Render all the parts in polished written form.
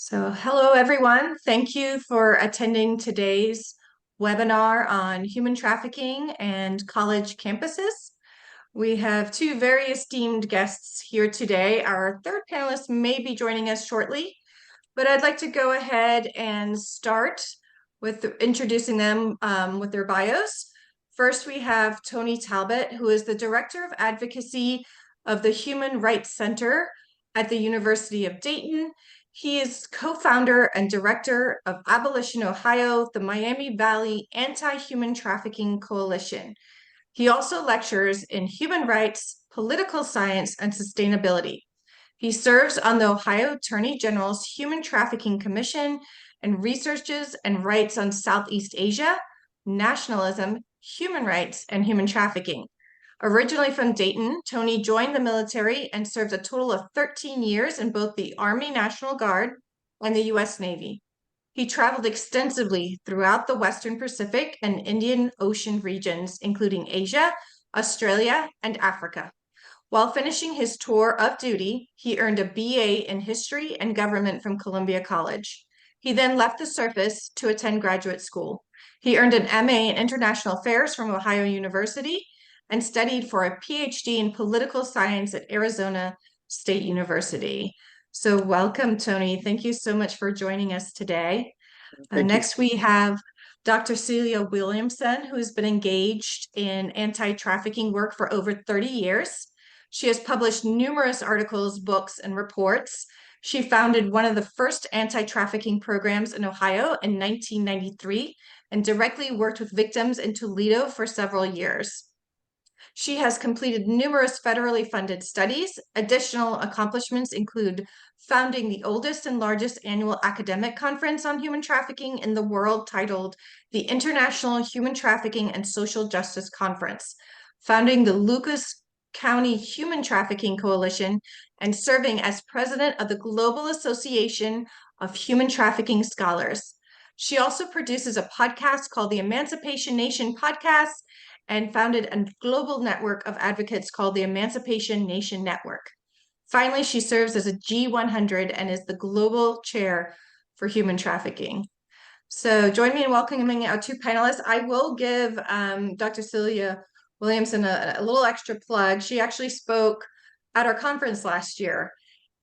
So, hello everyone. Thank you for attending today's webinar on human trafficking and college campuses. We have two very esteemed guests here today. Our third panelist may be joining us shortly, but I'd like to go ahead and start with introducing them with their bios. First, we have Tony Talbot, who is the Director of Advocacy of the Human Rights Center at the University of Dayton. He is co-founder and director of Abolition Ohio, the Miami Valley Anti-Human Trafficking Coalition. He also lectures in human rights, political science, and sustainability. He serves on the Ohio Attorney General's Human Trafficking Commission and researches and writes on Southeast Asia, nationalism, human rights, and human trafficking. Originally from Dayton, Tony joined the military and served a total of 13 years in both the Army National Guard and the U.S. Navy. He traveled extensively throughout the Western Pacific and Indian Ocean regions, including Asia, Australia, and Africa. While finishing his tour of duty, he earned a BA in History and Government from Columbia College. He then left the service to attend graduate school. He earned an MA in International Affairs from Ohio University and studied for a PhD in political science at Arizona State University. So welcome, Tony. Thank you so much for joining us today. Next, we have Dr. Celia Williamson, who has been engaged in anti-trafficking work for over 30 years. She has published numerous articles, books, and reports. She founded one of the first anti-trafficking programs in Ohio in 1993 and directly worked with victims in Toledo for several years. She has completed numerous federally funded studies. Additional accomplishments include founding the oldest and largest annual academic conference on human trafficking in the world titled the International Human Trafficking and Social Justice Conference, founding the Lucas County Human Trafficking Coalition, and serving as president of the Global Association of Human Trafficking Scholars. She also produces a podcast called the Emancipation Nation Podcast and founded a global network of advocates called the Emancipation Nation Network. Finally, she serves as a G100 and is the global chair for human trafficking. So join me in welcoming our two panelists. I will give Dr. Celia Williamson a little extra plug. She actually spoke at our conference last year.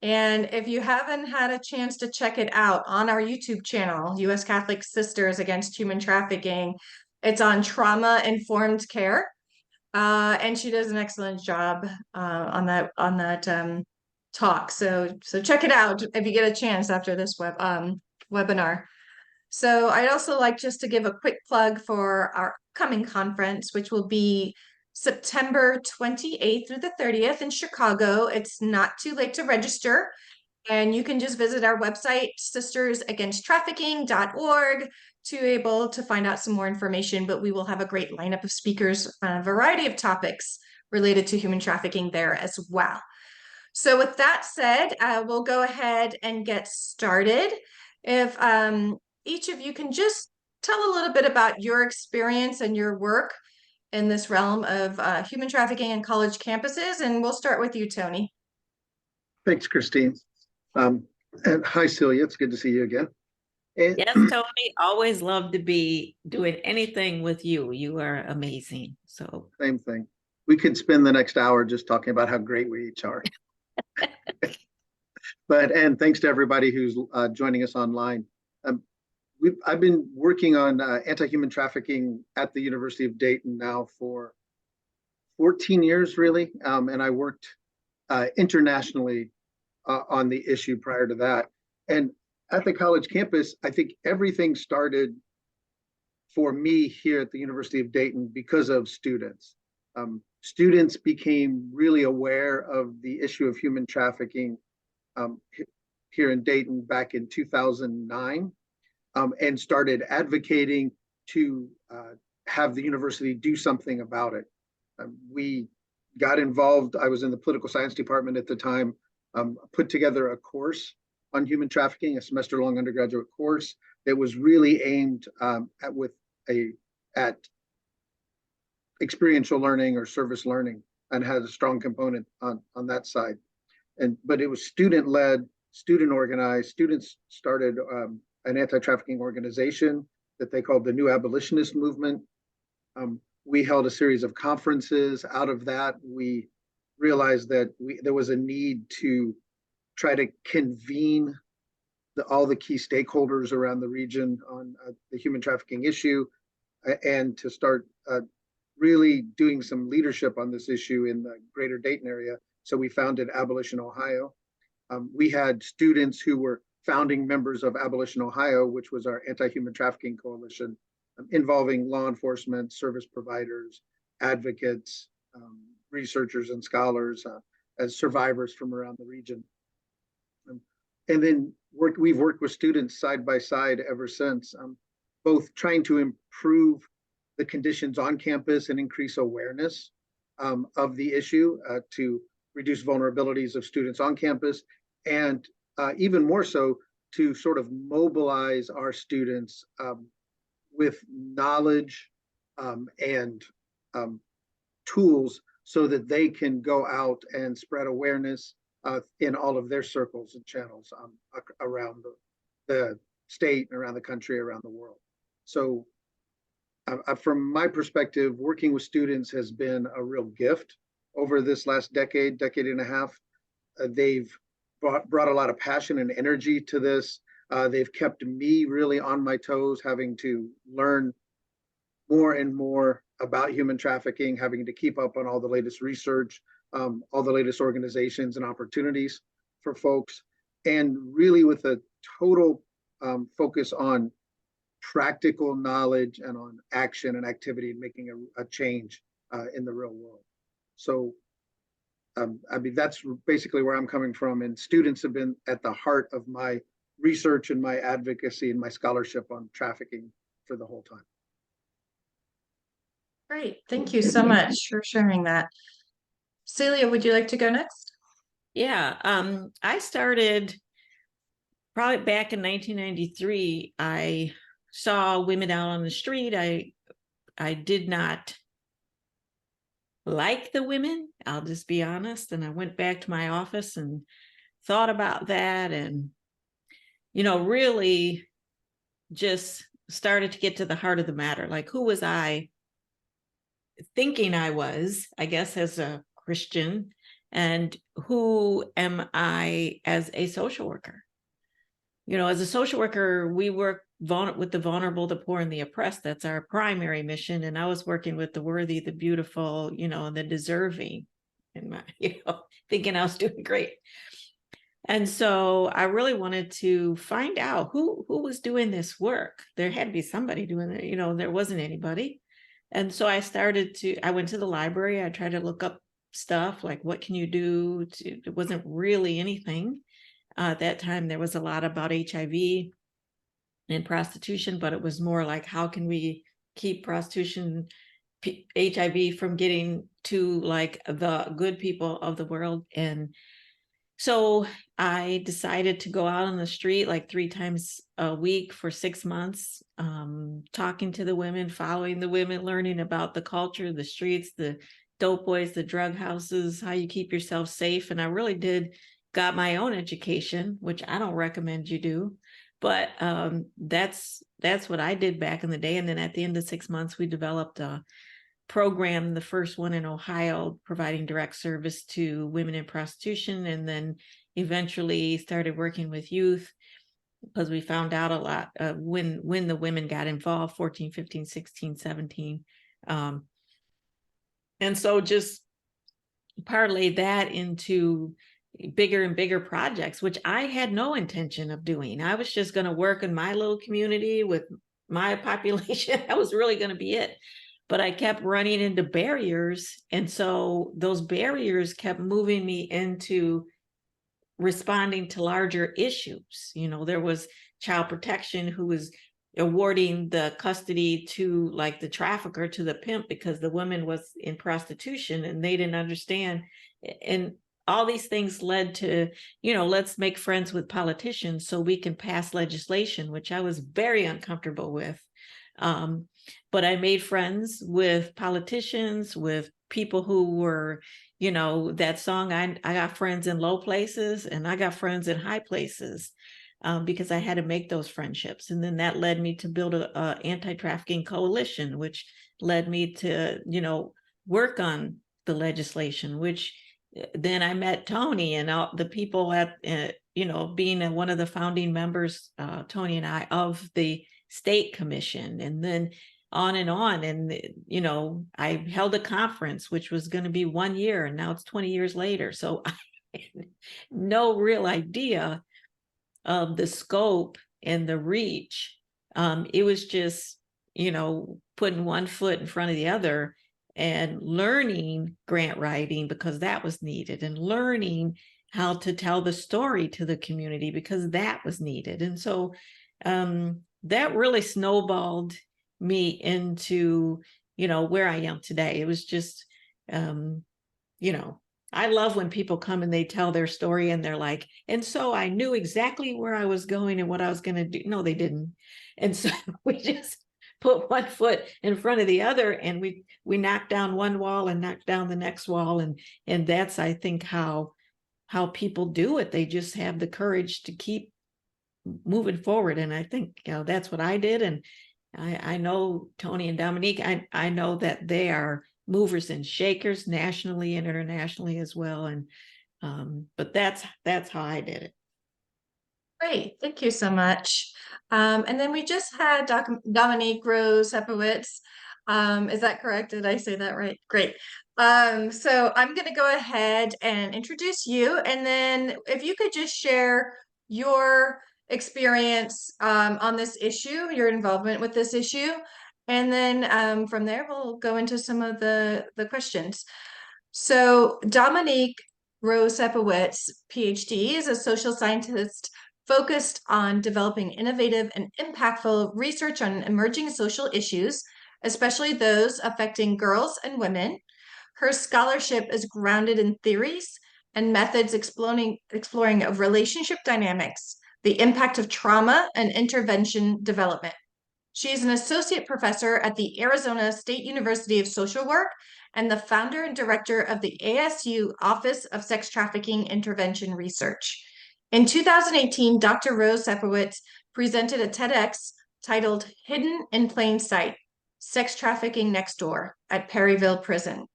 And if you haven't had a chance to check it out on our YouTube channel, U.S. Catholic Sisters Against Human Trafficking, it's on trauma-informed care, and she does an excellent job on that talk. So check it out if you get a chance after this webinar. So I'd also like just to give a quick plug for our upcoming conference, which will be September 28th through the 30th in Chicago. It's not too late to register, and you can just visit our website, sistersagainsttrafficking.org, to be able to find out some more information. But we will have a great lineup of speakers on a variety of topics related to human trafficking there as well. So with that said, we'll go ahead and get started. If each of you can just tell a little bit about your experience and your work in this realm of human trafficking and college campuses, and we'll start with you, Tony. Thanks, Christine. And hi, Celia. It's good to see you again. Yes, Tony. Always love to be doing anything with you. You are amazing. So same thing. We could spend the next hour just talking about how great we each are. And thanks to everybody who's joining us online. I've been working on anti-human trafficking at the University of Dayton now for 14 years, really. And I worked internationally on the issue prior to that. And at the college campus, I think everything started for me here at the University of Dayton because of students. Students became really aware of the issue of human trafficking here in Dayton back in 2009. And started advocating to have the university do something about it. We got involved. I was in the political science department at the time, put together a course on human trafficking, a semester-long undergraduate course that was really aimed at experiential learning or service learning, and had a strong component on that side. But it was student-led student organized. Students started an anti-trafficking organization that they called the New Abolitionist Movement. We held a series of conferences. Out of that, we realized that there was a need to try to convene all the key stakeholders around the region on the human trafficking issue, and to start really doing some leadership on this issue in the greater Dayton area. So we founded Abolition Ohio. We had students who were founding members of Abolition Ohio, which was our anti-human trafficking coalition, involving law enforcement, service providers, advocates, researchers and scholars, as survivors from around the region. And then we've worked with students side by side ever since, both trying to improve the conditions on campus and increase awareness of the issue, to reduce vulnerabilities of students on campus, and even more so to sort of mobilize our students with knowledge and tools so that they can go out and spread awareness in all of their circles and channels around the state and around the country, around the world. So from my perspective, working with students has been a real gift over this last decade and a half. They've brought a lot of passion and energy to this. They've kept me really on my toes, having to learn more and more about human trafficking, having to keep up on all the latest research, all the latest organizations and opportunities for folks, and really with a total focus on practical knowledge and on action and activity and making a change in the real world. So I mean, that's basically where I'm coming from, and students have been at the heart of my research and my advocacy and my scholarship on trafficking for the whole time. Great. Thank you so much for sharing that. Celia, would you like to go next? Yeah, I started probably back in 1993. I saw women out on the street. I did not like the women, I'll just be honest. And I went back to my office and thought about that, and, you know, really just started to get to the heart of the matter. Like, who was I thinking I was, I guess, as a Christian, and who am I as a social worker? You know, as a social worker, we work with the vulnerable, the poor, and the oppressed. That's our primary mission. And I was working with the worthy, the beautiful, you know, and the deserving, and thinking I was doing great. And so I really wanted to find out who was doing this work. There had to be somebody doing it. You know, there wasn't anybody. And so I went to the library. I tried to look up stuff like, what can you do? It wasn't really anything. At that time, there was a lot about HIV and prostitution, but it was more like, how can we keep prostitution, HIV from getting to like the good people of the world? And so I decided to go out on the street like 3 times a week for 6 months, talking to the women, following the women, learning about the culture, the streets, the dope boys, the drug houses, how you keep yourself safe. And I really got my own education, which I don't recommend you do. But that's what I did back in the day. And then at the end of 6 months, we developed a program, the first one in Ohio, providing direct service to women in prostitution, and then eventually started working with youth, because we found out a lot when the women got involved, 14, 15, 16, 17. And so just parlay that into bigger and bigger projects, which I had no intention of doing. I was just going to work in my little community with my population. That was really going to be it. But I kept running into barriers. And so those barriers kept moving me into responding to larger issues. You know, there was child protection who was awarding the custody to like the trafficker, to the pimp, because the woman was in prostitution and they didn't understand. And all these things led to, you know, let's make friends with politicians so we can pass legislation, which I was very uncomfortable with. But I made friends with politicians, with people who were, that song, I got friends in low places and I got friends in high places, because I had to make those friendships. And then that led me to build a anti-trafficking coalition, which led me to, work on the legislation, which then I met Tony and all the people at, being one of the founding members, Tony and I, of the state commission, and then on and on. And, I held a conference, which was going to be 1 year, and now it's 20 years later. So I had no real idea of the scope and the reach. It was just, putting one foot in front of the other and learning grant writing because that was needed, and learning how to tell the story to the community because that was needed. And so that really snowballed me into, where I am today. It was just, I love when people come and they tell their story and they're like, and so I knew exactly where I was going and what I was going to do. No, they didn't. And so we just put one foot in front of the other, and we knocked down one wall and knocked down the next wall. And that's, I think, how people do it. They just have the courage to keep moving forward. And I think, that's what I did. And I know Tony and Dominique, I know that they are movers and shakers nationally and internationally as well. And but that's how I did it. Great, thank you so much. And then we just had Dominique Rose Sepowitz. Is that correct? Did I say that right? Great. So I'm going to go ahead and introduce you, and then if you could just share your experience on this issue, your involvement with this issue, and then from there we'll go into some of the questions. So Dominique Rose Sepowitz, PhD, is a social scientist focused on developing innovative and impactful research on emerging social issues, especially those affecting girls and women. Her scholarship is grounded in theories and methods exploring of relationship dynamics, the impact of trauma, and intervention development. She is an associate professor at the Arizona State University of Social Work and the founder and director of the ASU Office of Sex Trafficking Intervention Research. In 2018, Dr. Rose Sepowitz presented a TEDx titled Hidden in Plain Sight, Sex Trafficking Next Door at Perryville Prison.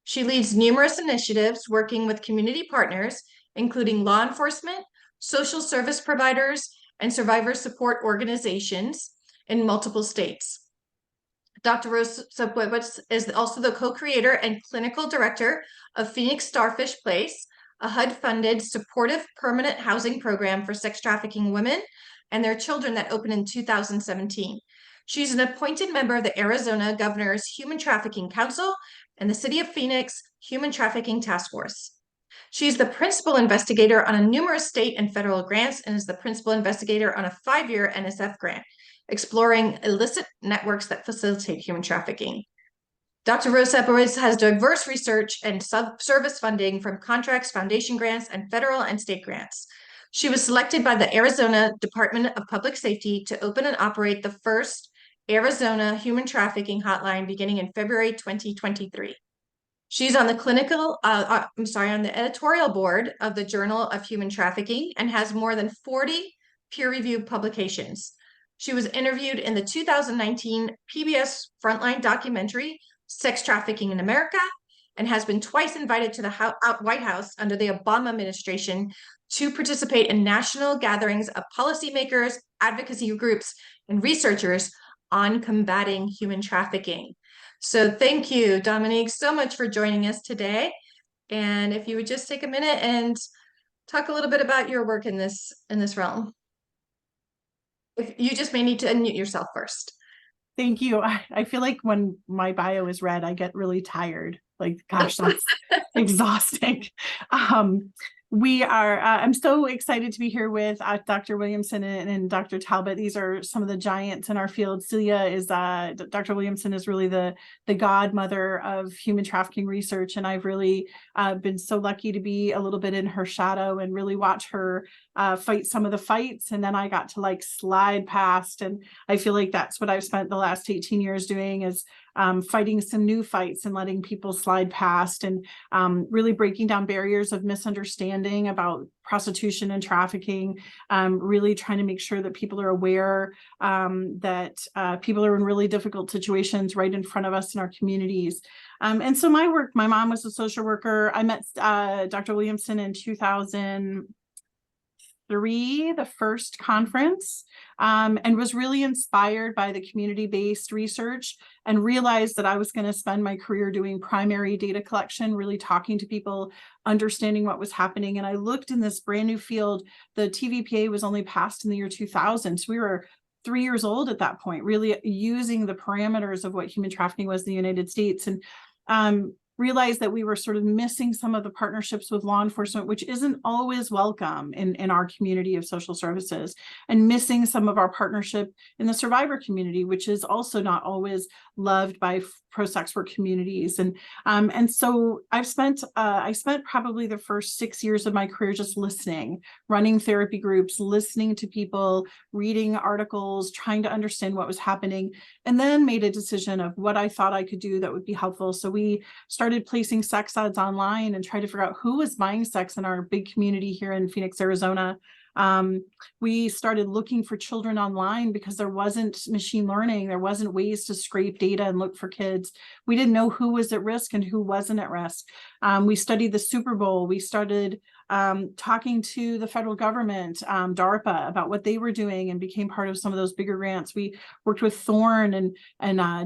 She leads numerous initiatives working with community partners, including law enforcement, social service providers, and survivor support organizations in multiple states. Dr. Rose Sepowitz is also the co-creator and clinical director of Phoenix Starfish Place, a HUD-funded supportive permanent housing program for sex trafficking women and their children that opened in 2017. She's an appointed member of the Arizona Governor's Human Trafficking Council and the City of Phoenix Human Trafficking Task Force. She's the principal investigator on numerous state and federal grants and is the principal investigator on a 5-year NSF grant, exploring illicit networks that facilitate human trafficking. Dr. Rose Sepowitz has diverse research and service funding from contracts, foundation grants, and federal and state grants. She was selected by the Arizona Department of Public Safety to open and operate the first Arizona Human Trafficking Hotline beginning in February 2023. She's on the editorial board of the Journal of Human Trafficking and has more than 40 peer-reviewed publications. She was interviewed in the 2019 PBS Frontline documentary, Sex Trafficking in America, and has been twice invited to the White House under the Obama administration to participate in national gatherings of policymakers, advocacy groups, and researchers on combating human trafficking. So thank you, Dominique, so much for joining us today. And if you would just take a minute and talk a little bit about your work in this realm. If you just may need to unmute yourself first. Thank you. I feel like when my bio is read, I get really tired. Like, gosh, that's exhausting. I'm so excited to be here with Dr. Williamson and Dr. Talbot. These are some of the giants in our field. Dr. Williamson is really the godmother of human trafficking research. And I've really been so lucky to be a little bit in her shadow and really watch her fight some of the fights. And then I got to slide past. And I feel like that's what I've spent the last 18 years doing, is fighting some new fights and letting people slide past, and really breaking down barriers of misunderstanding about prostitution and trafficking, really trying to make sure that people are aware that people are in really difficult situations right in front of us in our communities. And so my work, my mom was a social worker. I met Dr. Williamson in 2003, the first conference, and was really inspired by the community-based research, and realized that I was going to spend my career doing primary data collection, really talking to people, understanding what was happening. And I looked in this brand new field. The TVPA was only passed in the year 2000. So we were 3 years old at that point, really using the parameters of what human trafficking was in the United States. And realized that we were sort of missing some of the partnerships with law enforcement, which isn't always welcome in our community of social services, and missing some of our partnership in the survivor community, which is also not always loved by pro-sex work communities. And so I spent probably the first 6 years of my career just listening, running therapy groups, listening to people, reading articles, trying to understand what was happening, and then made a decision of what I thought I could do that would be helpful. So we started placing sex ads online and tried to figure out who was buying sex in our big community here in Phoenix, Arizona. We started looking for children online because there wasn't machine learning. There wasn't ways to scrape data and look for kids. We didn't know who was at risk and who wasn't at risk. We studied the Super Bowl. We started talking to the federal government, DARPA, about what they were doing, and became part of some of those bigger grants. We worked with Thorn and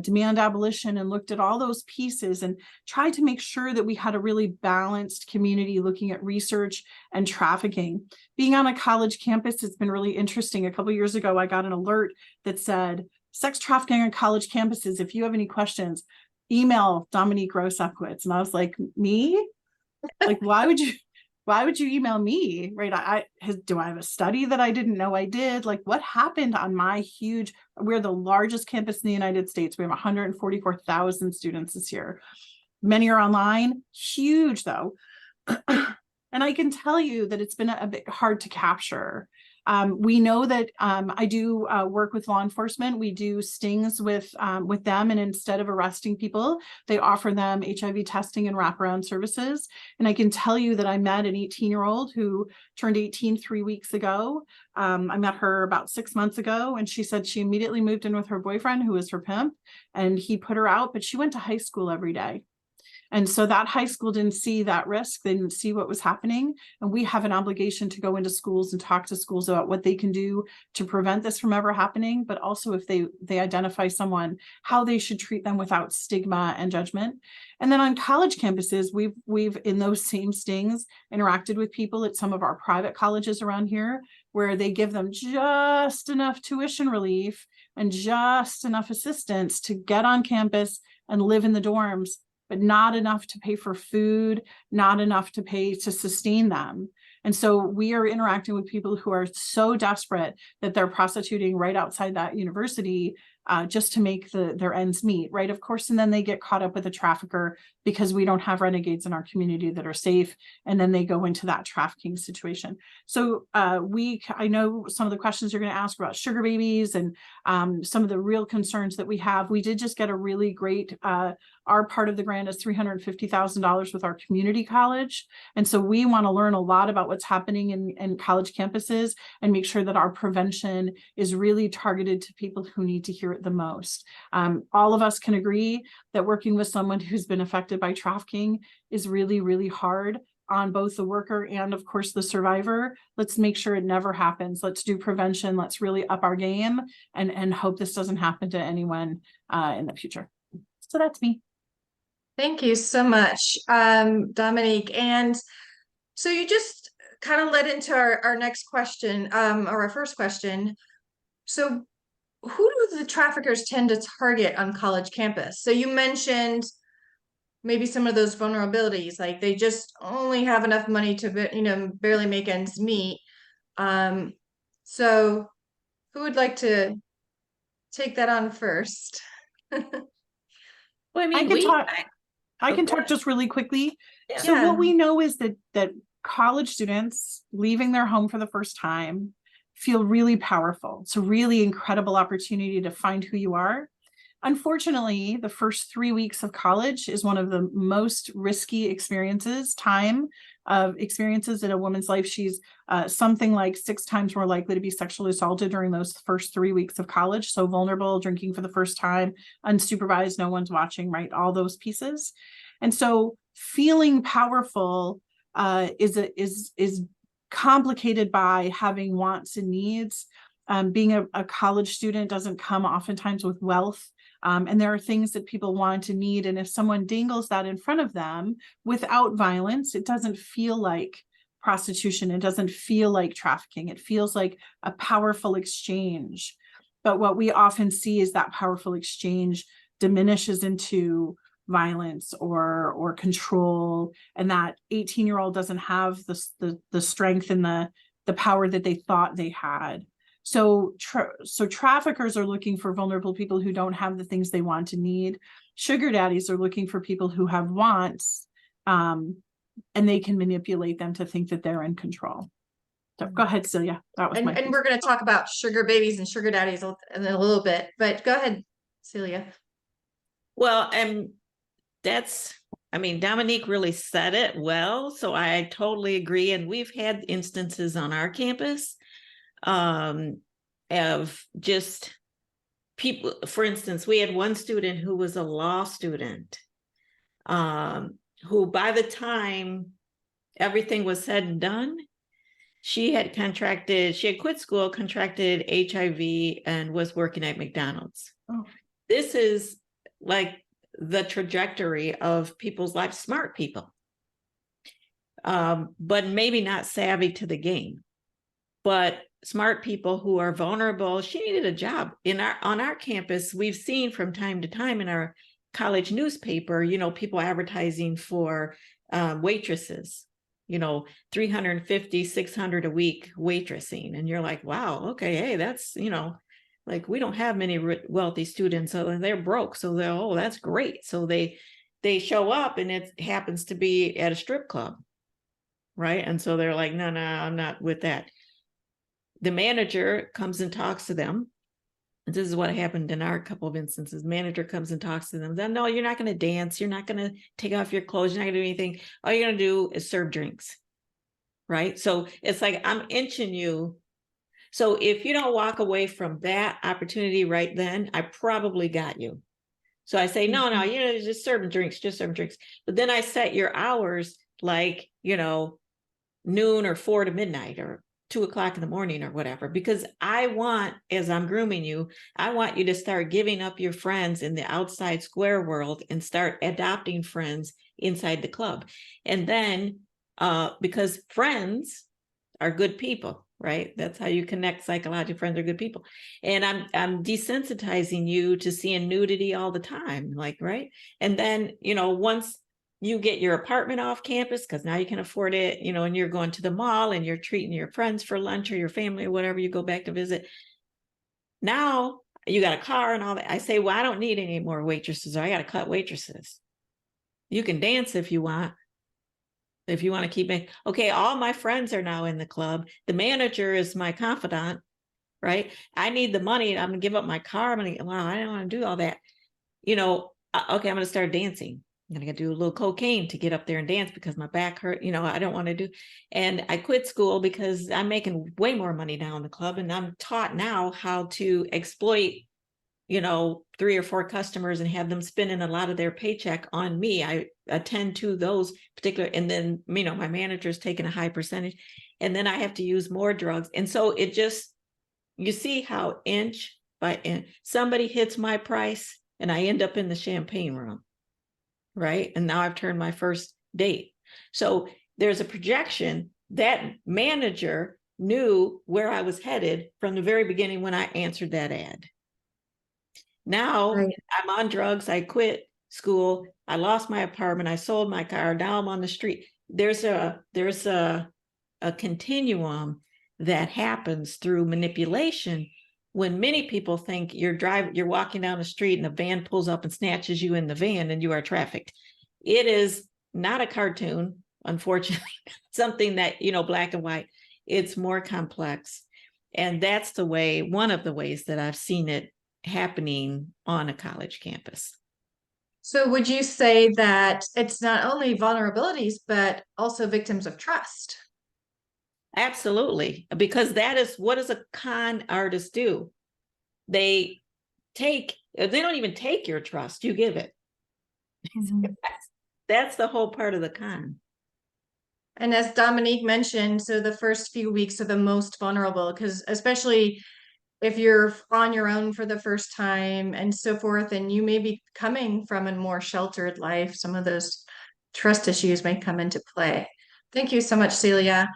Demand Abolition, and looked at all those pieces and tried to make sure that we had a really balanced community looking at research and trafficking. Being on a college campus, it's been really interesting. A couple of years ago, I got an alert that said, sex trafficking on college campuses. If you have any questions, email Dominique Gross-Upwitz. And I was like, me? Like, why would you email me? Right? Do I have a study that I didn't know I did? Like, what happened on my we're the largest campus in the United States. We have 144,000 students this year. Many are online, huge though. And I can tell you that it's been a bit hard to capture. We know that I do work with law enforcement. We do stings with them, and instead of arresting people, they offer them HIV testing and wraparound services. And I can tell you that I met an 18-year-old who turned 18 3 weeks ago. I met her about 6 months ago, and she said she immediately moved in with her boyfriend, who was her pimp, and he put her out, but she went to high school every day. And so that high school didn't see that risk. They didn't see what was happening. And we have an obligation to go into schools and talk to schools about what they can do to prevent this from ever happening. But also, if they identify someone, how they should treat them without stigma and judgment. And then on college campuses, we've in those same stings interacted with people at some of our private colleges around here, where they give them just enough tuition relief and just enough assistance to get on campus and live in the dorms, but not enough to pay for food, not enough to pay to sustain them. And so we are interacting with people who are so desperate that they're prostituting right outside that university just to make their ends meet, right? Of course, and then they get caught up with a trafficker because we don't have renegades in our community that are safe, and then they go into that trafficking situation. So I know some of the questions you're going to ask about sugar babies and some of the real concerns that we have. We did just get a really great, our part of the grant is $350,000 with our community college. And so we want to learn a lot about what's happening in college campuses and make sure that our prevention is really targeted to people who need to hear it the most. All of us can agree that working with someone who's been affected by trafficking is really, really hard on both the worker and, of course, the survivor. Let's make sure it never happens. Let's do prevention. Let's really up our game and hope this doesn't happen to anyone in the future. So that's me. Thank you so much, Dominique. And so you just kind of led into our next question, or our first question. So who do the traffickers tend to target on college campus? So you mentioned maybe some of those vulnerabilities, like they just only have enough money to, barely make ends meet. So who would like to take that on first? Well, I mean, I can talk just really quickly. Yeah. So what we know is that college students leaving their home for the first time feel really powerful. It's a really incredible opportunity to find who you are. Unfortunately, the first 3 weeks of college is one of the most risky experiences in a woman's life. She's something like 6 times more likely to be sexually assaulted during those first 3 weeks of college. So vulnerable, drinking for the first time, unsupervised, no one's watching, right? All those pieces. And so feeling powerful is complicated by having wants and needs. Being a college student doesn't come oftentimes with wealth. And there are things that people want and need. And if someone dangles that in front of them without violence, it doesn't feel like prostitution. It doesn't feel like trafficking. It feels like a powerful exchange. But what we often see is that powerful exchange diminishes into violence or control, and that 18-year-old doesn't have the strength and the power that they thought they had. So traffickers are looking for vulnerable people who don't have the things they want and need. Sugar daddies are looking for people who have wants, and they can manipulate them to think that they're in control. So go ahead, Celia. That was And we're going to talk about sugar babies and sugar daddies in a little bit, but go ahead, Celia. Well, and Dominique really said it well, so I totally agree. And we've had instances on our campus of just people. For instance, we had one student who was a law student, who by the time everything was said and done, she had quit school, contracted HIV, and was working at McDonald's. Oh. This is like the trajectory of people's lives, smart people, but maybe not savvy to the game, but smart people who are vulnerable. She needed a job. On our campus, we've seen from time to time in our college newspaper, people advertising for waitresses, 350, 600 a week waitressing. And you're like, wow, okay, hey, that's, like we don't have many wealthy students, so they're broke. So that's great. So they show up and it happens to be at a strip club, right? And so they're like, no, I'm not with that. The manager comes and talks to them. And this is what happened in our couple of instances. Manager comes and talks to them. Then, no, you're not going to dance. You're not going to take off your clothes. You're not going to do anything. All you're going to do is serve drinks, right? So it's like, I'm inching you. So if you don't walk away from that opportunity right then, I probably got you. So I say, no, just serving drinks, just serving drinks. But then I set your hours like, noon or 4 to midnight or 2 o'clock in the morning or whatever, because I want, as I'm grooming you, I want you to start giving up your friends in the outside square world and start adopting friends inside the club. And then, because friends are good people, right? That's how you connect psychologically. Friends are good people. And I'm desensitizing you to seeing nudity all the time, like, right? And then, once you get your apartment off campus, because now you can afford it, and you're going to the mall and you're treating your friends for lunch or your family or whatever, you go back to visit. Now you got a car and all that. I say, well, I don't need any more waitresses. I got to cut waitresses. You can dance if you want. If you want to keep it. Okay, all my friends are now in the club. The manager is my confidant, right? I need the money. I'm going to give up my car. I don't want to do all that. Okay, I'm going to start dancing. I'm going to do a little cocaine to get up there and dance because my back hurt. I don't want to do. And I quit school because I'm making way more money now in the club. And I'm taught now how to exploit, 3 or 4 customers and have them spending a lot of their paycheck on me. I attend to those particular, and then, my manager's taking a high percentage, and then I have to use more drugs. And so it just, you see how inch by inch, somebody hits my price and I end up in the champagne room. Right. And now I've turned my first date. So there's a projection. That manager knew where I was headed from the very beginning when I answered that ad. Now I'm on drugs. I quit school. I lost my apartment. I sold my car. Now I'm on the street. There's a continuum that happens through manipulation. When many people think you're walking down the street and a van pulls up and snatches you in the van and you are trafficked. It is not a cartoon, unfortunately, something that, black and white. It's more complex. And that's one of the ways that I've seen it happening on a college campus. So would you say that it's not only vulnerabilities, but also victims of trust? Absolutely, because that is, what does a con artist do? They don't even take your trust, you give it. Mhm. That's the whole part of the con. And as Dominique mentioned, so the first few weeks are the most vulnerable because especially if you're on your own for the first time and so forth, and you may be coming from a more sheltered life, some of those trust issues may come into play. Thank you so much, Celia.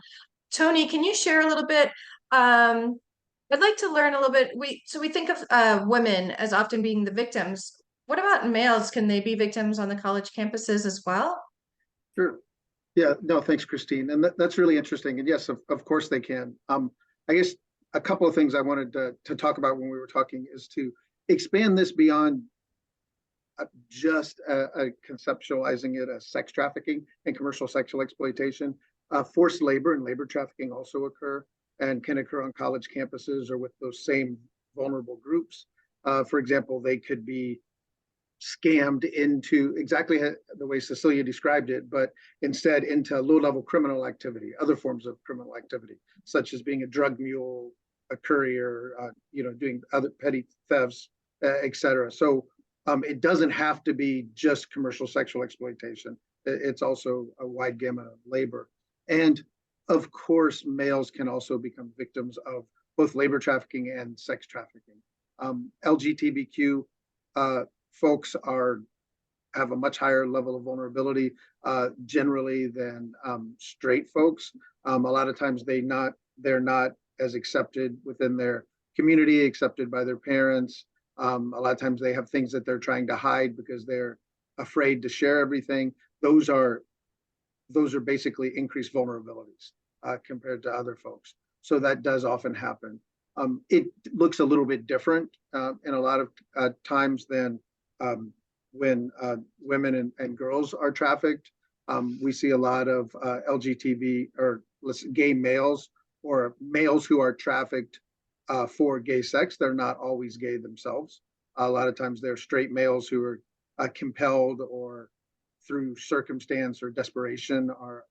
Tony, can you share a little bit? I'd like to learn a little bit. We think of women as often being the victims. What about males? Can they be victims on the college campuses as well? Sure. Yeah, no, thanks, Christine. And that's really interesting. And yes, of course they can. I guess a couple of things I wanted to talk about when we were talking is to expand this beyond just conceptualizing it as sex trafficking and commercial sexual exploitation. Forced labor and labor trafficking also occur and can occur on college campuses or with those same vulnerable groups. For example, they could be scammed into exactly the way Cecilia described it, but instead into low-level criminal activity, other forms of criminal activity, such as being a drug mule, a courier, doing other petty thefts, etc. So it doesn't have to be just commercial sexual exploitation. It's also a wide gamut of labor. And of course, males can also become victims of both labor trafficking and sex trafficking. LGBTQ folks have a much higher level of vulnerability generally than straight folks. A lot of times they're not as accepted within their community, accepted by their parents. A lot of times they have things that they're trying to hide because they're afraid to share everything. Those are basically increased vulnerabilities compared to other folks. So that does often happen. It looks a little bit different in a lot of times than when women and girls are trafficked. We see a lot of LGTB or gay males or males who are trafficked for gay sex. They're not always gay themselves. A lot of times they're straight males who are compelled or through circumstance or desperation are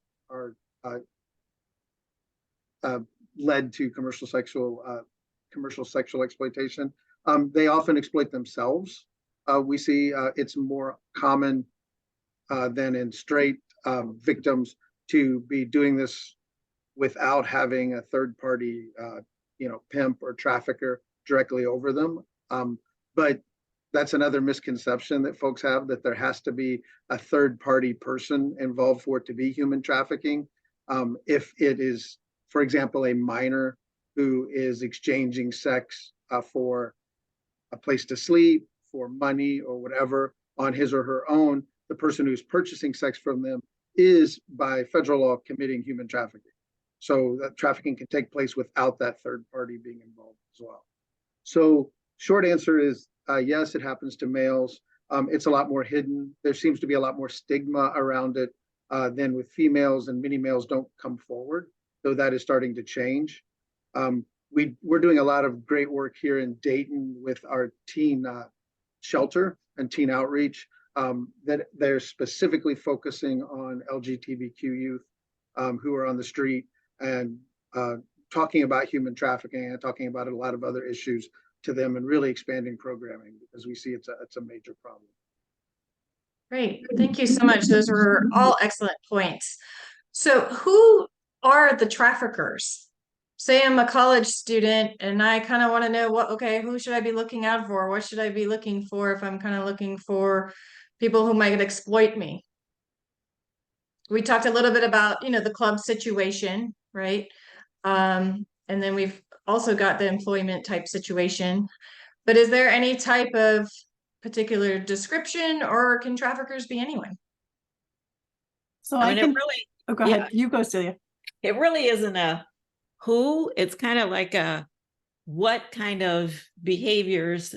led to commercial sexual exploitation. They often exploit themselves. We see it's more common than in straight victims to be doing this without having a third party, pimp or trafficker directly over them. But that's another misconception that folks have, that there has to be a third party person involved for it to be human trafficking. If it is, for example, a minor who is exchanging sex for a place to sleep, for money or whatever on his or her own, the person who's purchasing sex from them is by federal law committing human trafficking. So that trafficking can take place without that third party being involved as well. So short answer is yes, it happens to males. It's a lot more hidden. There seems to be a lot more stigma around it than with females, and many males don't come forward, though that is starting to change. We're doing a lot of great work here in Dayton with our teen shelter and teen outreach that they're specifically focusing on LGBTQ youth who are on the street and talking about human trafficking and talking about a lot of other issues to them, and really expanding programming because we see it's a major problem. Great. Thank you so much. Those were all excellent points. So who are the traffickers? Say I'm a college student and I kind of want to know who should I be looking out for? What should I be looking for if I'm kind of looking for people who might exploit me? We talked a little bit about, the club situation, right? And then we've also got the employment type situation. But is there any type of particular description, or can traffickers be anyone? So I mean, can. it really, Oh, go ahead. You go, Celia. it really isn't a who. It's kind of like a what kind of behaviors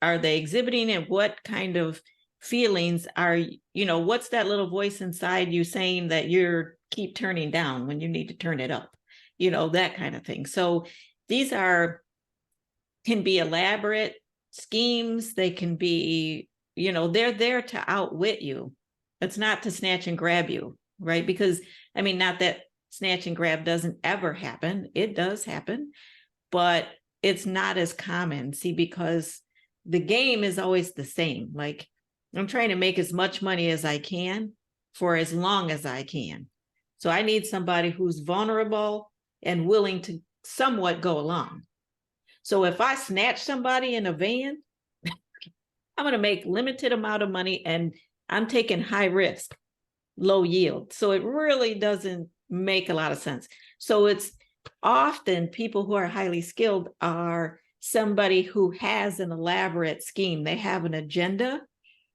are they exhibiting, and what kind of feelings are, what's that little voice inside you saying that you're keep turning down when you need to turn it up, that kind of thing. So these can be elaborate schemes. They can be, they're there to outwit you. It's not to snatch and grab you, right? Because, I mean, not that snatch and grab doesn't ever happen. It does happen, but it's not as common. See, because the game is always the same. Like, I'm trying to make as much money as I can for as long as I can. So I need somebody who's vulnerable and willing to somewhat go along. So if I snatch somebody in a van, I'm going to make limited amount of money, and I'm taking high risk, low yield. So it really doesn't make a lot of sense. So it's often people who are highly skilled are somebody who has an elaborate scheme. They have an agenda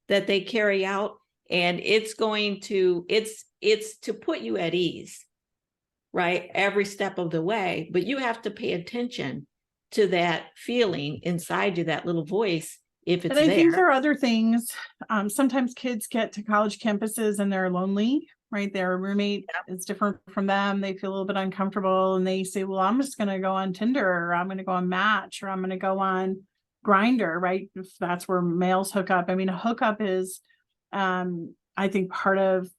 that they carry out, and it's to put you at ease, right? Every step of the way, but you have to pay attention to that feeling inside you, that little voice, if it's And I think there. there are other things. Sometimes kids get to college campuses and they're lonely, right? Their roommate is different from them. They feel a little bit uncomfortable and they say, well, I'm just going to go on Tinder, or I'm going to go on Match, or I'm going to go on Grindr, right? If that's where males hook up. I mean, a hookup is, I think, part of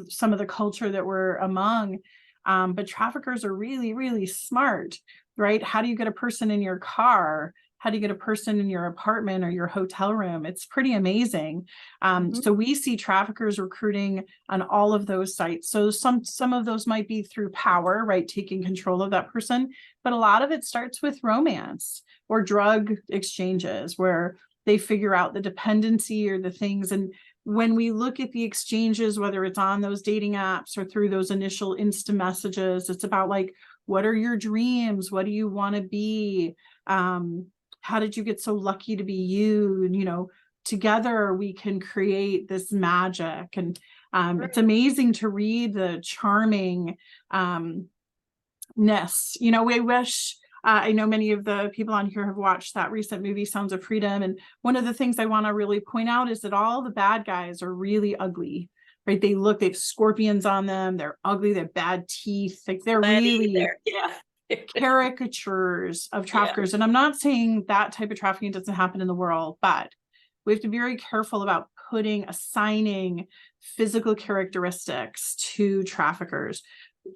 some of the culture that we're among. But traffickers are really, really smart, right? How do you get a person in your car? How do you get a person in your apartment or your hotel room? It's pretty amazing. So we see traffickers recruiting on all of those sites. So some of those might be through power, right? Taking control of that person. But a lot of it starts with romance or drug exchanges, where they figure out the dependency or the things. And when we look at the exchanges, whether it's on those dating apps or through those initial Insta messages, it's about like, what are your dreams? What do you want to be? How did you get so lucky to be you? And, together we can create this magic. And it's amazing to read the charming ness. We wish, I know many of the people on here have watched that recent movie, Sounds of Freedom. And one of the things I want to really point out is that all the bad guys are really ugly, right? They have scorpions on them. They're ugly. They have bad teeth. Like they're really caricatures of traffickers. And I'm not saying that type of trafficking doesn't happen in the world, but we have to be very careful about assigning physical characteristics to traffickers.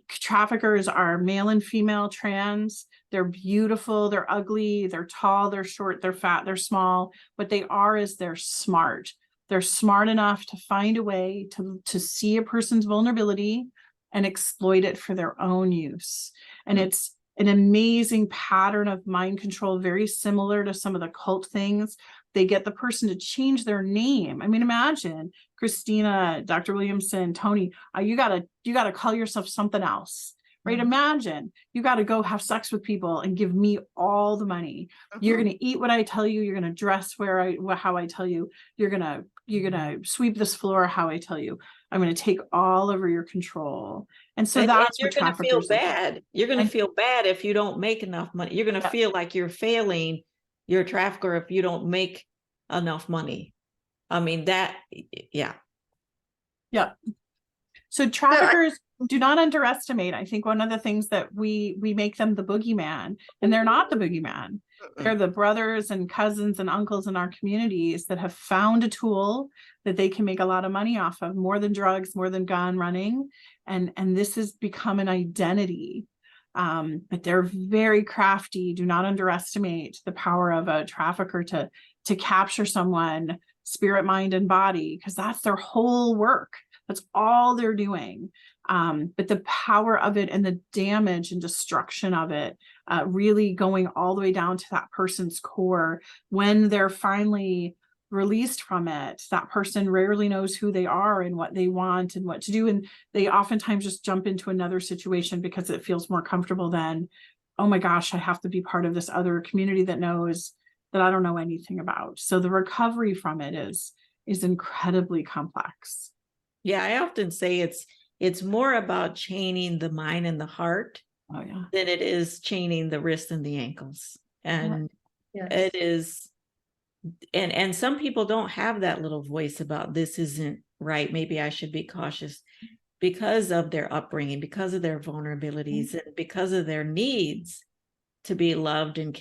Traffickers are male and female trans. They're beautiful, they're ugly, they're tall, they're short, they're fat, they're small. What they are is they're smart. They're smart enough to find a way to see a person's vulnerability and exploit it for their own use. And it's an amazing pattern of mind control, very similar to some of the cult things. They get the person to change their name. I mean, imagine Christina, Dr. Williamson, Tony, you gotta call yourself something else, right? Imagine you got to go have sex with people and give me all the money. You're going to eat what I tell you. You're going to dress how I tell you. You're going to sweep this floor how I tell you. I'm going to take all over your control. And so that's you're what going to feel traffickers bad. You're going to feel bad if you don't make enough money. You're going to feel like you're failing your trafficker if you don't make enough money. I mean, yeah. So traffickers, do not underestimate. I think one of the things that we make them the boogeyman, and they're not the boogeyman. They're the brothers and cousins and uncles in our communities that have found a tool that they can make a lot of money off of, more than drugs, more than gun running. And this has become an identity. But they're very crafty. Do not underestimate the power of a trafficker to capture someone, spirit, mind, and body, because that's their whole work. That's all they're doing. But the power of it and the damage and destruction of it, really going all the way down to that person's core. When they're finally released from it, that person rarely knows who they are and what they want and what to do. And they oftentimes just jump into another situation because it feels more comfortable than, oh my gosh, I have to be part of this other community that knows that I don't know anything about. So the recovery from it is incredibly complex. Yeah, I often say it's more about chaining the mind and the heart than it is chaining the wrists and the ankles. And it is, and some people don't have that little voice about this isn't right. Maybe I should be cautious, because of their upbringing, because of their vulnerabilities, and because of their needs to be loved and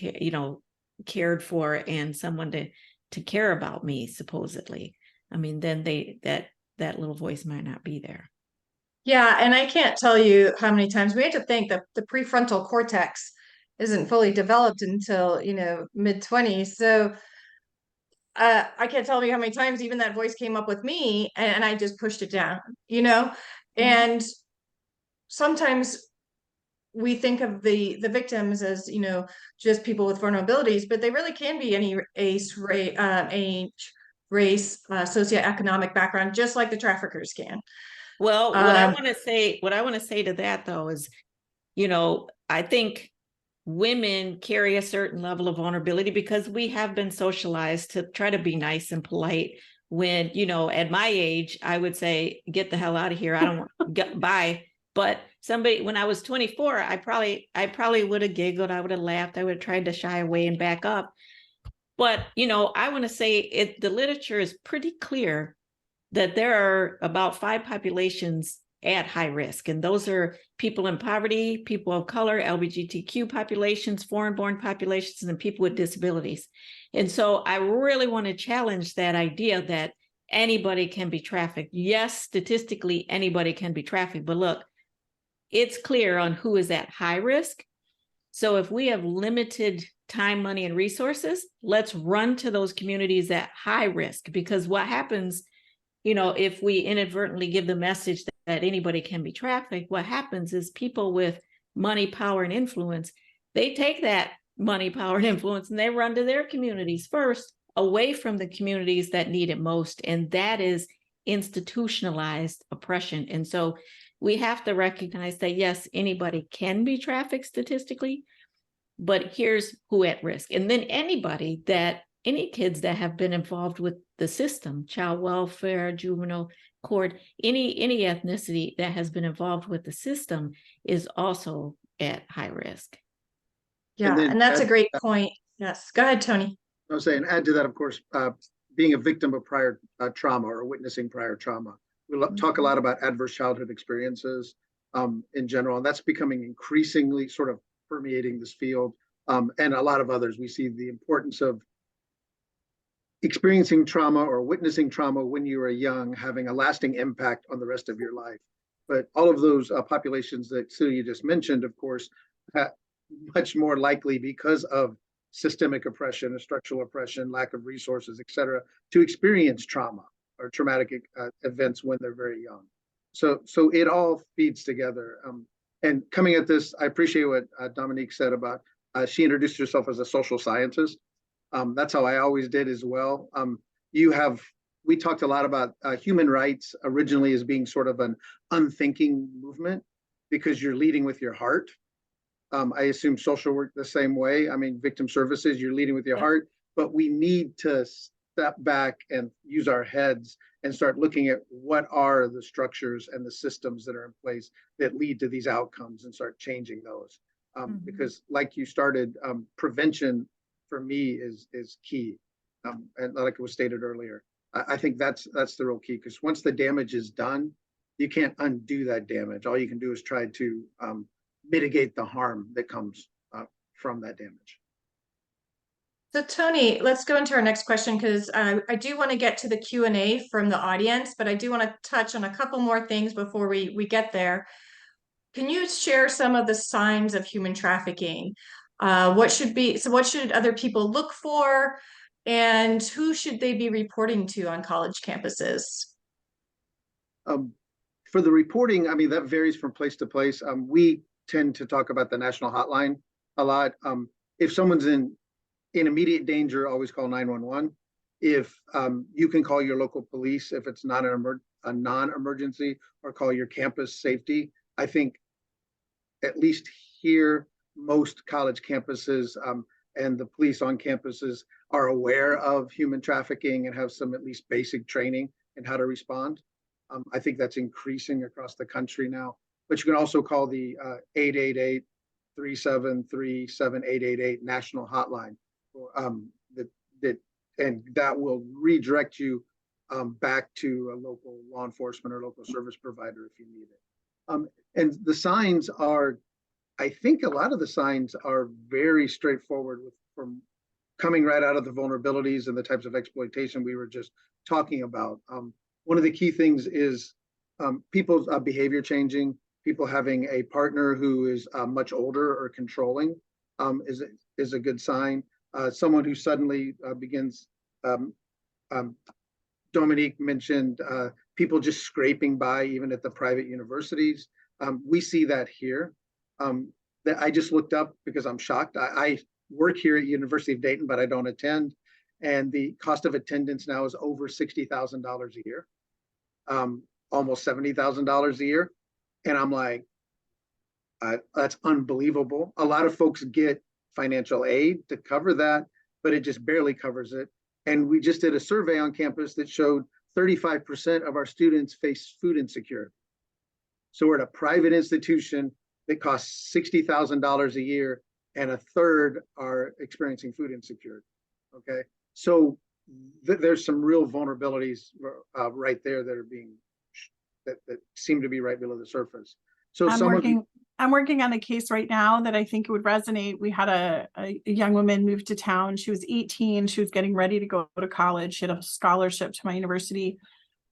cared for and someone to care about me, supposedly, I mean, then that little voice might not be there. Yeah, and I can't tell you how many times we have to think that the prefrontal cortex isn't fully developed until, mid-20s. So I can't tell you how many times even that voice came up with me and I just pushed it down, you know? And sometimes we think of the victims as, just people with vulnerabilities, but they really can be any age, race, socioeconomic background, just like the traffickers can. Well, what I Um, want to say to that though is, I think women carry a certain level of vulnerability because we have been socialized to try to be nice and polite. When, at my age, I would say, get the hell out of here. I don't want to get by. But when I was 24, I probably would have giggled. I would have laughed. I would have tried to shy away and back up. But, I want to say the literature is pretty clear that there are about 5 populations at high risk. And those are people in poverty, people of color, LGBTQ populations, foreign-born populations, and people with disabilities. And so I really want to challenge that idea that anybody can be trafficked. Yes, statistically, anybody can be trafficked. But look, it's clear on who is at high risk. So if we have limited time, money, and resources, let's run to those communities at high risk. Because what happens, if we inadvertently give the message that anybody can be trafficked, what happens is people with money, power, and influence, they take that money, power, and influence, and they run to their communities first, away from the communities that need it most. And that is institutionalized oppression. And so we have to recognize that, yes, anybody can be trafficked statistically, but here's who at risk. And then any kids that have been involved with the system, child welfare, juvenile court, any ethnicity that has been involved with the system is also at high risk. yeah, and that's a great point. Yes, go ahead, Tony. I was saying, add to that, of course, being a victim of prior trauma or witnessing prior trauma. We talk a lot about adverse childhood experiences in general, and that's becoming increasingly sort of permeating this field, and a lot of others. We see the importance of experiencing trauma or witnessing trauma when you are young, having a lasting impact on the rest of your life. But all of those populations that Celia just mentioned, of course, much more likely because of systemic oppression, structural oppression, lack of resources, et cetera, to experience trauma or traumatic events when they're very young. So it all feeds together. And coming at this, I appreciate what Dominique said about she introduced herself as a social scientist. That's how I always did as well. We talked a lot about human rights originally as being sort of an unthinking movement because you're leading with your heart. I assume social work the same way. I mean, victim services, you're leading with your heart, but we need to step back and use our heads and start looking at what are the structures and the systems that are in place that lead to these outcomes and start changing those. Because like you started, prevention for me is key. And like it was stated earlier, I think that's the real key, because once the damage is done, you can't undo that damage. All you can do is try to mitigate the harm that comes from that damage. So Tony, let's go into our next question because I do want to get to the Q&A from the audience, but I do want to touch on a couple more things before we get there. Can you share some of the signs of human trafficking? What should other people look for, and who should they be reporting to on college campuses? For the reporting, I mean, that varies from place to place. We tend to talk about the national hotline a lot. If someone's in immediate danger, always call 911. If you can call your local police if it's not a non-emergency, or call your campus safety. I think at least here, most college campuses and the police on campuses are aware of human trafficking and have some at least basic training in how to respond. I think that's increasing across the country now. But you can also call the 888-373-7888 national hotline. And that will redirect you back to a local law enforcement or local service provider if you need it. And the signs are, I think a lot of the signs are very straightforward from coming right out of the vulnerabilities and the types of exploitation we were just talking about. One of the key things is people's behavior changing, people having a partner who is much older or controlling is a good sign. Someone who suddenly begins, Dominique mentioned people just scraping by even at the private universities. We see that here. That I just looked up because I'm shocked. I work here at University of Dayton, but I don't attend. And the cost of attendance now is over $60,000 a year, almost $70,000 a year. And I'm like, that's unbelievable. A lot of folks get financial aid to cover that, but it just barely covers it. And we just did a survey on campus that showed 35% of our students face food insecurity. So we're at a private institution that costs $60,000 a year, and a third are experiencing food insecurity. Okay, so there's some real vulnerabilities right there that are being that seem to be right below the surface. So I'm working on a case right now that I think would resonate. We had a young woman move to town. She was 18. She was getting ready to go to college. She had a scholarship to my university.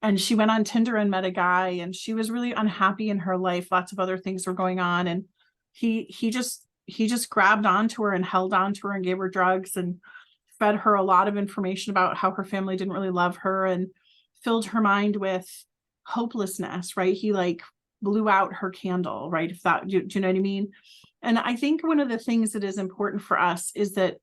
And she went on Tinder and met a guy, and she was really unhappy in her life. Lots of other things were going on. And he just grabbed onto her and held onto her and gave her drugs and fed her a lot of information about how her family didn't really love her and filled her mind with hopelessness, right? He like blew out her candle, right? If that, do you know what I mean? And I think one of the things that is important for us is that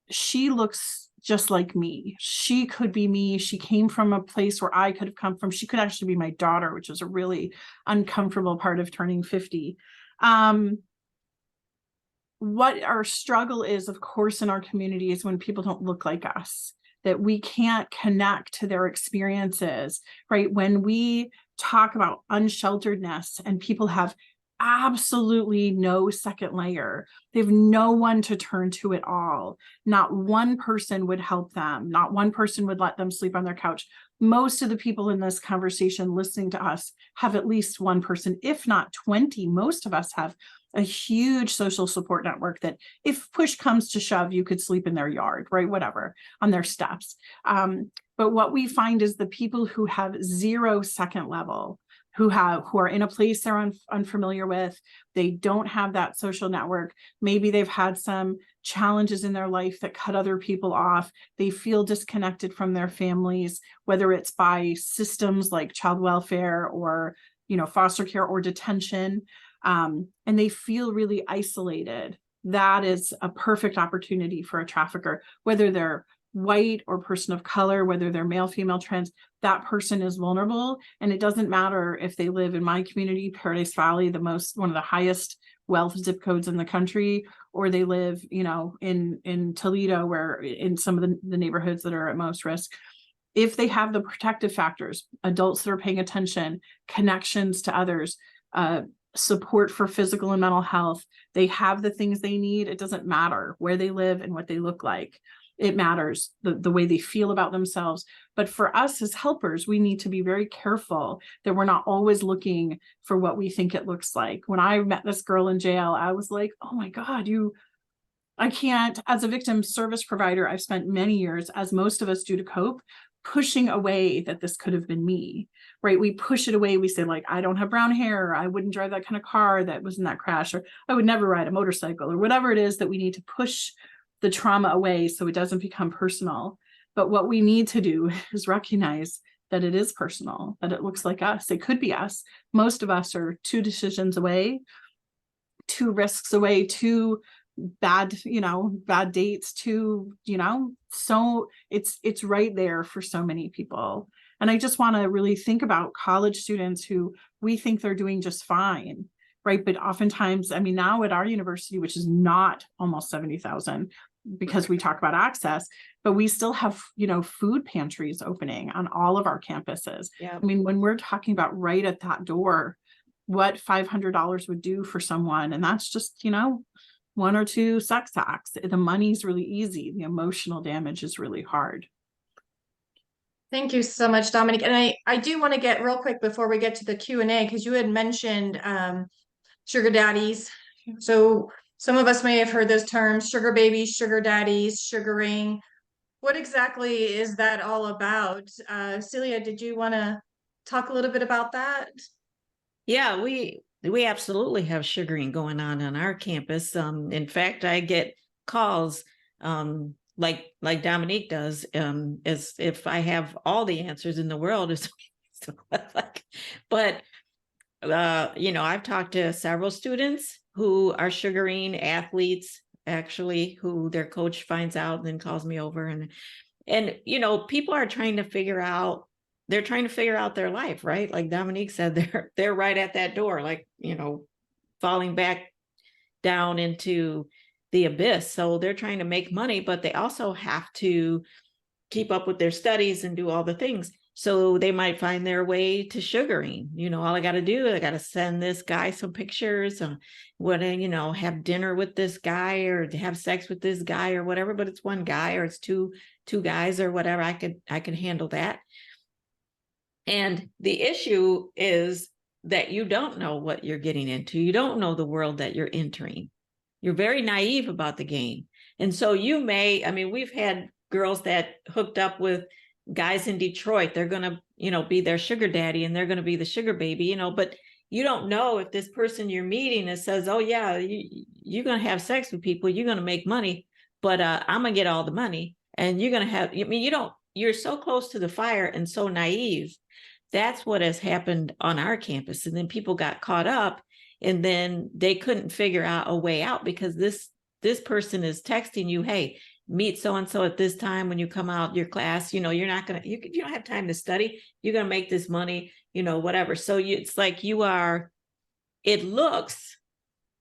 she looks just like me. She could be me. She came from a place where I could have come from. She could actually be my daughter, which is a really uncomfortable part of turning 50. What our struggle is, of course, in our community is when people don't look like us, that we can't connect to their experiences, right? When we talk about unshelteredness and people have absolutely no second layer, they have no one to turn to at all. Not one person would help them. Not one person would let them sleep on their couch. Most of the people in this conversation listening to us have at least one person, if not 20. Most of us have a huge social support network that if push comes to shove, you could sleep in their yard, right? Whatever, on their steps. But what we find is the people who have zero second level, who are in a place they're unfamiliar with, they don't have that social network. Maybe they've had some challenges in their life that cut other people off. They feel disconnected from their families, whether it's by systems like child welfare or, foster care or detention. And they feel really isolated. That is a perfect opportunity for a trafficker, whether they're white or person of color, whether they're male, female, trans, that person is vulnerable. And it doesn't matter if they live in my community, Paradise Valley, one of the highest wealth zip codes in the country, or they live, in Toledo, where in some of the neighborhoods that are at most risk. If they have the protective factors, adults that are paying attention, connections to others, support for physical and mental health, they have the things they need. It doesn't matter where they live and what they look like. It matters the way they feel about themselves. But for us as helpers, we need to be very careful that we're not always looking for what we think it looks like. When I met this girl in jail, I was like, oh my God, I can't, as a victim service provider, I've spent many years, as most of us do to cope, pushing away that this could have been me, right? We push it away. We say, like, I don't have brown hair. I wouldn't drive that kind of car that was in that crash, or I would never ride a motorcycle, or whatever it is that we need to push the trauma away so it doesn't become personal. But what we need to do is recognize that it is personal, that it looks like us. It could be us. Most of us are 2 decisions away, 2 risks away, 2 bad dates, 2, so it's right there for so many people. And I just want to really think about college students who we think they're doing just fine, right? But oftentimes, now at our university, which is not almost 70,000, because we talk about access, but we still have, food pantries opening on all of our campuses. Yeah. When we're talking about right at that door, what $500 would do for someone, and that's just, 1 or 2 sex acts. The money's really easy. The emotional damage is really hard. Thank you so much, Dominic. And I do want to get real quick before we get to the Q&A, because you had mentioned sugar daddies. So Some of us may have heard those terms, sugar babies, sugar daddies, sugaring. What exactly is that all about? Celia, did you want to talk a little bit about that? Yeah, we absolutely have sugaring going on our campus. In fact, I get calls like Dominique does, as if I have all the answers in the world. But I've talked to several students who are sugaring, athletes actually, who their coach finds out and then calls me over, and people are trying to figure out, they're trying to figure out their life, right? Like Dominique said, they're right at that door, like, falling back down into the abyss. So they're trying to make money, but they also have to keep up with their studies and do all the things. So they might find their way to sugaring. All I got to do, I got to send this guy some pictures, have dinner with this guy or to have sex with this guy or whatever, but it's one guy or it's two guys or whatever. I can handle that. And the issue is that you don't know what you're getting into. You don't know the world that you're entering. You're very naive about the game. And so we've had girls that hooked up with guys in Detroit. They're going to, be their sugar daddy and they're going to be the sugar baby, but you don't know if this person you're meeting that says, oh yeah, you're going to have sex with people, you're going to make money, but I'm going to get all the money and you're going to have, you're so close to the fire and so naive. That's what has happened on our campus. And then people got caught up and then they couldn't figure out a way out because this person is texting you, hey, meet so-and-so at this time when you come out your class, you're not going to, you don't have time to study. You're going to make this money, whatever. So it's like it looks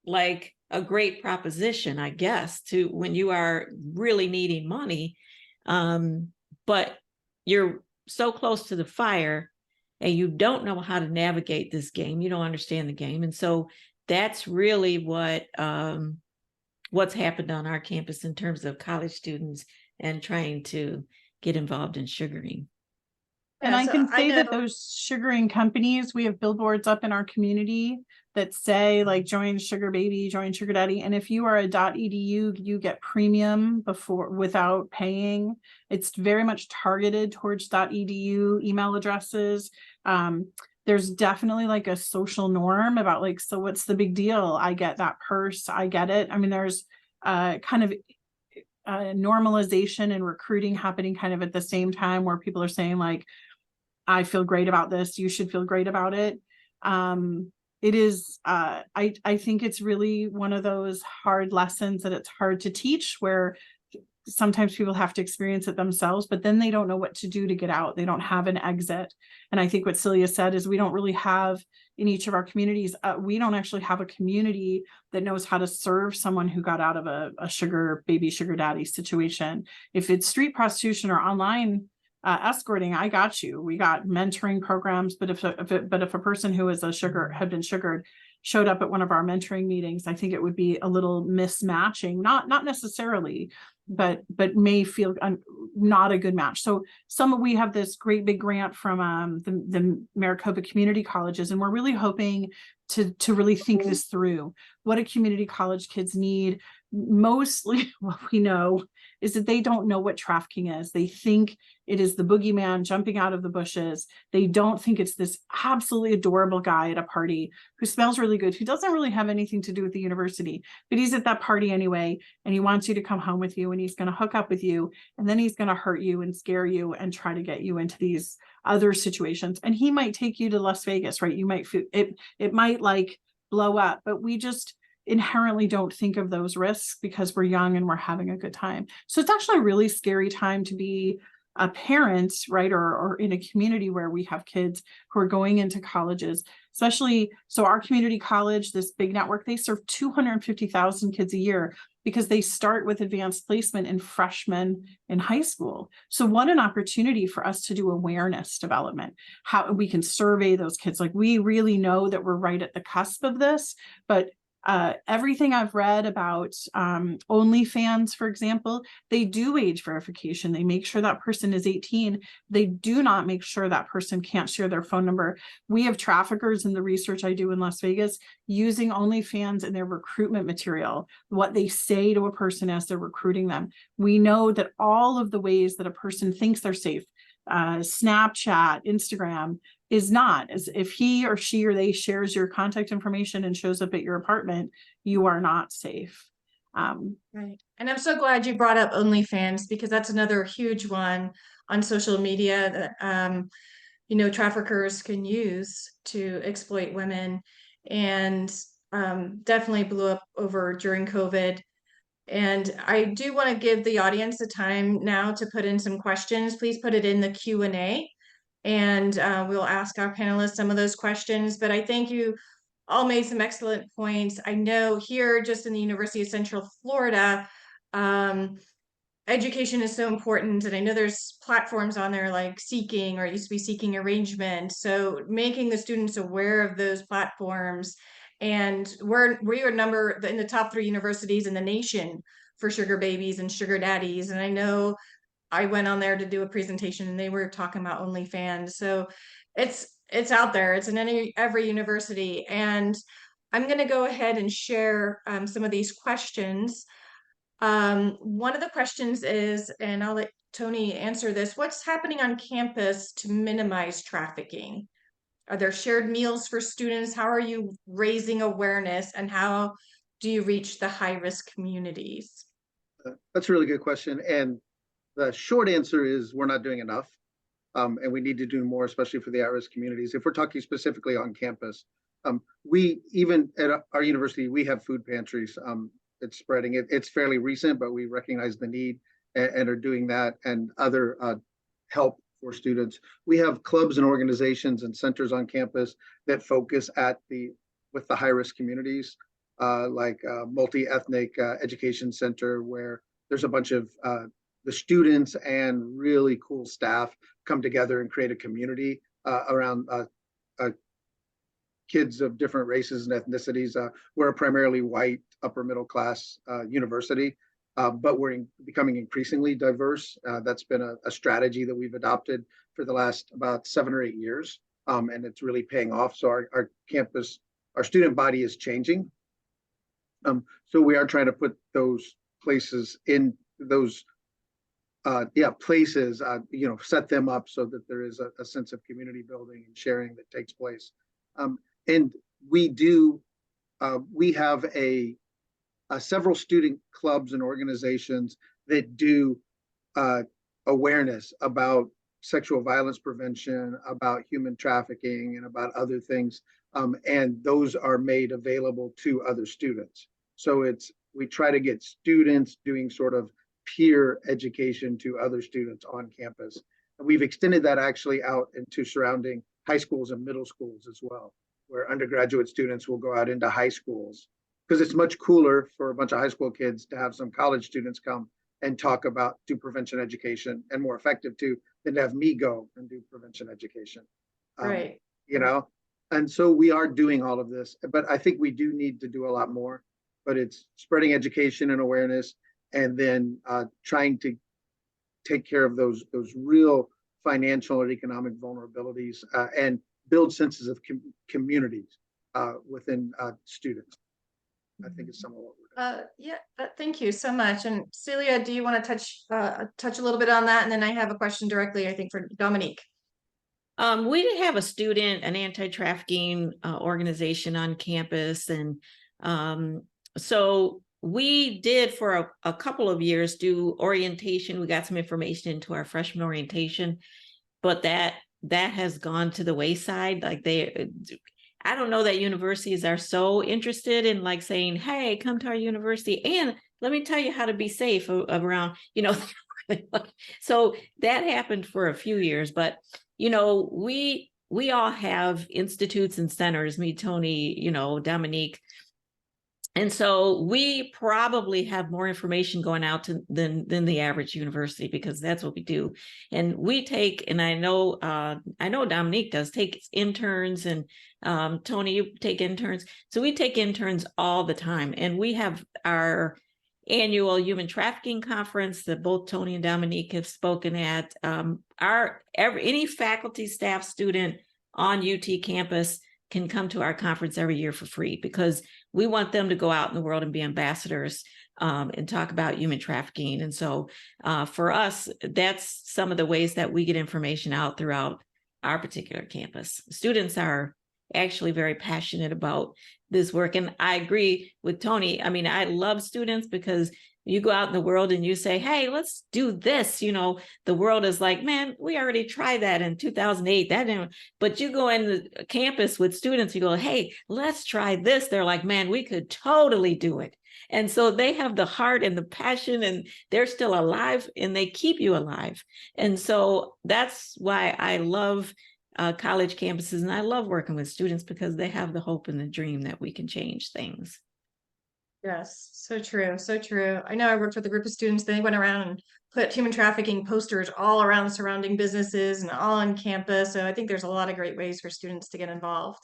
like a great proposition, I guess, to when you are really needing money. But you're so close to the fire and you don't know how to navigate this game. You don't understand the game. And so that's really what's happened on our campus in terms of college students and trying to get involved in sugaring. And I can say that those sugaring companies, we have billboards up in our community that say like join sugar baby, join sugar daddy. And if you are a .edu, you get premium without paying. It's very much targeted towards .edu email addresses. There's definitely like a social norm about like, so what's the big deal? I get that purse, I get it. I mean, there's kind of normalization and recruiting happening kind of at the same time where people are saying like, I feel great about this, you should feel great about it. It is, I think it's really one of those hard lessons that it's hard to teach where sometimes people have to experience it themselves, but then they don't know what to do to get out. They don't have an exit. And I think what Celia said is we don't really have in each of our communities, we don't actually have a community that knows how to serve someone who got out of a sugar baby, sugar daddy situation. If it's street prostitution or online escorting, I got you. We got mentoring programs, but if a person who is had been sugared showed up at one of our mentoring meetings, I think it would be a little mismatching, not necessarily, but may feel not a good match. So we have this great big grant from the Maricopa Community Colleges, and we're really hoping to really think this through. What do community college kids need? Mostly what we know is that they don't know what trafficking is. They think it is the boogeyman jumping out of the bushes. They don't think it's this absolutely adorable guy at a party who smells really good, who doesn't really have anything to do with the university, but he's at that party anyway, and he wants you to come home with you, and he's going to hook up with you, and then he's going to hurt you and scare you and try to get you into these other situations. And he might take you to Las Vegas, right? You might feel it might like blow up, but we just inherently don't think of those risks because we're young and we're having a good time. So it's actually a really scary time to be a parent, right? Or in a community where we have kids who are going into colleges, especially. So our community college, this big network, they serve 250,000 kids a year because they start with advanced placement in freshmen in high school. So what an opportunity for us to do awareness development, how we can survey those kids. Like we really know that we're right at the cusp of this, but Everything I've read about OnlyFans, for example, they do age verification. They make sure that person is 18. They do not make sure that person can't share their phone number. We have traffickers in the research I do in Las Vegas using OnlyFans in their recruitment material, what they say to a person as they're recruiting them. We know that all of the ways that a person thinks they're safe, Snapchat, Instagram, is not. As if he or she or they shares your contact information and shows up at your apartment, you are not safe. Right. And I'm so glad you brought up OnlyFans, because that's another huge one on social media that traffickers can use to exploit women, and definitely blew up over during COVID. And I do want to give the audience the time now to put in some questions. Please put it in the Q&A, and we'll ask our panelists some of those questions. But I think you all made some excellent points. I know here, just in the University of Central Florida, education is so important. And I know there's platforms on there like Seeking, or it used to be Seeking Arrangement. So making the students aware of those platforms. And we are in the top 3 universities in the nation for sugar babies and sugar daddies. And I know I went on there to do a presentation, and they were talking about OnlyFans. So it's out there. It's in every university. And I'm going to go ahead and share some of these questions. One of the questions is, and I'll let Tony answer this, what's happening on campus to minimize trafficking? Are there shared meals for students? How are you raising awareness, and how do you reach the high-risk communities? That's a really good question. And the short answer is we're not doing enough. And we need to do more, especially for the at-risk communities. If we're talking specifically on campus, we, even at our university, we have food pantries. It's spreading. It's fairly recent, but we recognize the need and are doing that, and other help for students. We have clubs and organizations and centers on campus that focus with the high-risk communities, like Multi-Ethnic Education Center, where there's a bunch of the students and really cool staff come together and create a community around kids of different races and ethnicities. We're a primarily white, upper middle class university, but we're becoming increasingly diverse. That's been a strategy that we've adopted for the last about 7 or 8 years, and it's really paying off. So our campus, our student body is changing. So we are trying to put those places in those places, set them up so that there is a sense of community building and sharing that takes place. And we have several student clubs and organizations that do awareness about sexual violence prevention, about human trafficking, and about other things. And those are made available to other students. So we try to get students doing sort of peer education to other students on campus. And we've extended that actually out into surrounding high schools and middle schools as well, where undergraduate students will go out into high schools, because it's much cooler for a bunch of high school kids to have some college students come and do prevention education, and more effective too, than to have me go and do prevention education. Right. And so we are doing all of this, but I think we do need to do a lot more. But it's spreading education and awareness, and then trying to take care of those real financial and economic vulnerabilities, and build senses of communities within students. I think it's some of what we're doing. Thank you so much. And Celia, do you want to touch a little bit on that? And then I have a question directly, I think, for Dominique. We did have an anti-trafficking organization on campus. And so we did for a couple of years do orientation. We got some information into our freshman orientation, but that has gone to the wayside. Like I don't know that universities are so interested in like saying, hey, come to our university and let me tell you how to be safe around, so that happened for a few years. But, we all have institutes and centers, me, Tony, Dominique, And so we probably have more information going out than the average university, because that's what we do. And we take, and I know Dominique does take interns, and Tony, you take interns. So we take interns all the time, and we have our annual Human Trafficking Conference that both Tony and Dominique have spoken at. Any faculty, staff, student on UT campus can come to our conference every year for free, because we want them to go out in the world and be ambassadors and talk about human trafficking. And so for us, that's some of the ways that we get information out throughout our particular campus. Students are actually very passionate about this work. And I agree with Tony. I mean, I love students, because you go out in the world and you say, hey, let's do this. You know, the world is like, man, we already tried that in 2008. That didn't, but you go in the campus with students, you go, hey, let's try this. They're like, man, we could totally do it. And so they have the heart and the passion, and they're still alive, and they keep you alive. And so that's why I love college campuses, and I love working with students, because they have the hope and the dream that we can change things. Yes, so true, so true. I know I worked with a group of students. They went around and put human trafficking posters all around surrounding businesses and all on campus. So I think there's a lot of great ways for students to get involved.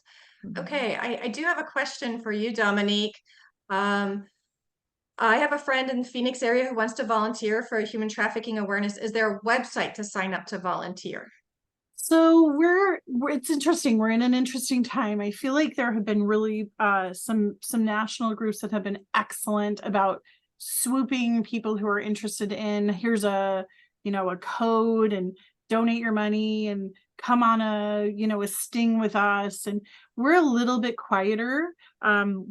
Okay, I do have a question for you, Dominique. I have a friend in the Phoenix area who wants to volunteer for human trafficking awareness. Is there a website to sign up to volunteer? So it's interesting. We're in an interesting time. I feel like there have been really some national groups that have been excellent about swooping people who are interested in, here's a code, and donate your money and come on a sting with us. And we're a little bit quieter.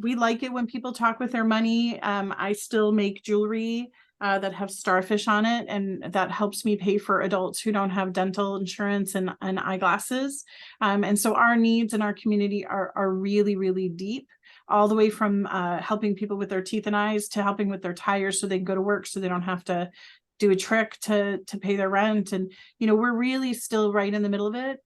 We like it when people talk with their money. I still make jewelry that have starfish on it, and that helps me pay for adults who don't have dental insurance and eyeglasses. And so our needs in our community are really, really deep, all the way from helping people with their teeth and eyes to helping with their tires so they can go to work, so they don't have to do a trick to pay their rent. And we're really still right in the middle of it.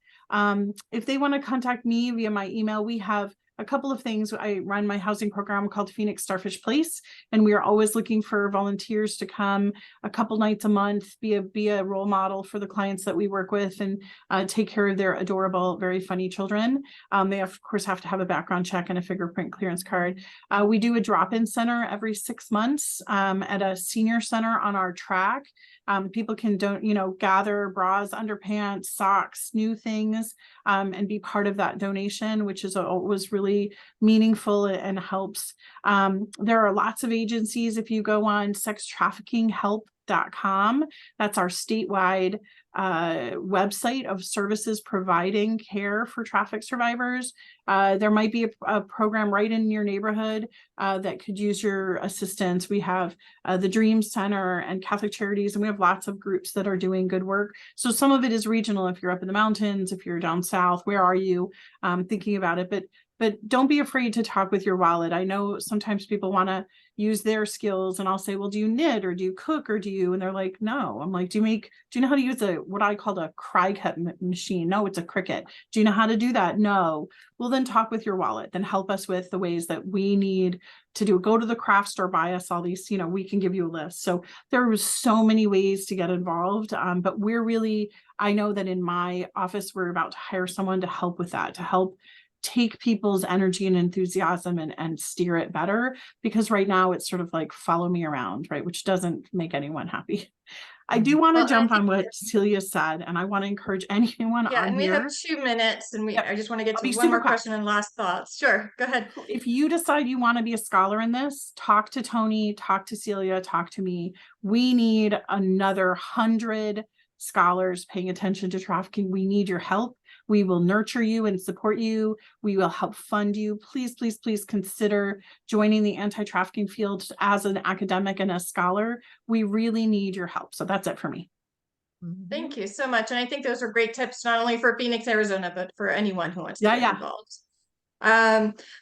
If they want to contact me via my email, we have a couple of things. I run my housing program called Phoenix Starfish Place, and we are always looking for volunteers to come a couple nights a month, be a role model for the clients that we work with, and take care of their adorable, very funny children. They of course have to have a background check and a fingerprint clearance card. We do a drop-in center every 6 months at a senior center on our track. People can gather bras, underpants, socks, new things, and be part of that donation, which was really meaningful and helps. There are lots of agencies. If you go on sextraffickinghelp.com, that's our statewide website of services providing care for traffic survivors. There might be a program right in your neighborhood that could use your assistance. We have the Dream Center and Catholic Charities, and we have lots of groups that are doing good work. So some of it is regional. If you're up in the mountains, if you're down south, where are you? Thinking about it, but don't be afraid to talk with your wallet. I know sometimes people want to use their skills, and I'll say, well, do you knit, or do you cook, or do you? And they're like, no. I'm like, do you know how to use what I call a cry cut machine? No, it's a Cricut. Do you know how to do that? No. Well, then talk with your wallet. Then help us with the ways that we need to do. Go to the craft store, buy us all these, we can give you a list. So there was so many ways to get involved. But I know that in my office, we're about to hire someone to help with that, to help take people's energy and enthusiasm and steer it better, because right now it's sort of like follow me around, right, which doesn't make anyone happy. I do want to jump on what Celia said, and I want to encourage anyone on and we here. have 2 minutes, and I just want to get I'll to be one more super quick. question and last thoughts. Sure, go ahead. If you decide you want to be a scholar in this, talk to Tony, talk to Celia, talk to me. We need another 100 scholars paying attention to trafficking. We need your help. We will nurture you and support you. We will help fund you. Please, please, please consider joining the anti-trafficking field as an academic and a scholar. We really need your help. So that's it for me. Thank you so much. And I think those are great tips, not only for Phoenix, Arizona, but for anyone who wants to get involved.